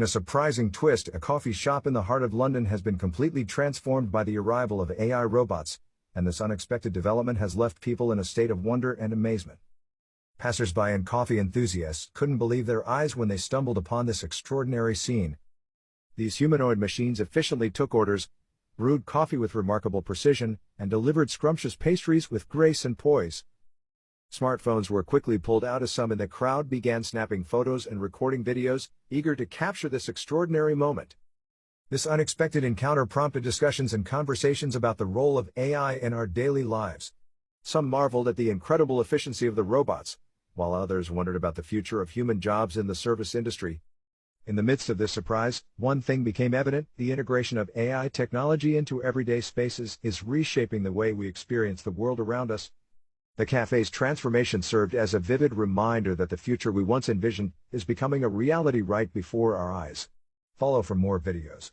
In a surprising twist, a coffee shop in the heart of London has been completely transformed by the arrival of AI robots, and this unexpected development has left people in a state of wonder and amazement. Passers-by and coffee enthusiasts couldn't believe their eyes when they stumbled upon this extraordinary scene. These humanoid machines efficiently took orders, brewed coffee with remarkable precision, and delivered scrumptious pastries with grace and poise. Smartphones were quickly pulled out as some in the crowd began snapping photos and recording videos, eager to capture this extraordinary moment. This unexpected encounter prompted discussions and conversations about the role of AI in our daily lives. Some marveled at the incredible efficiency of the robots, while others wondered about the future of human jobs in the service industry. In the midst of this surprise, one thing became evident: the integration of AI technology into everyday spaces is reshaping the way we experience the world around us. The cafe's transformation served as a vivid reminder that the future we once envisioned is becoming a reality right before our eyes. Follow for more videos.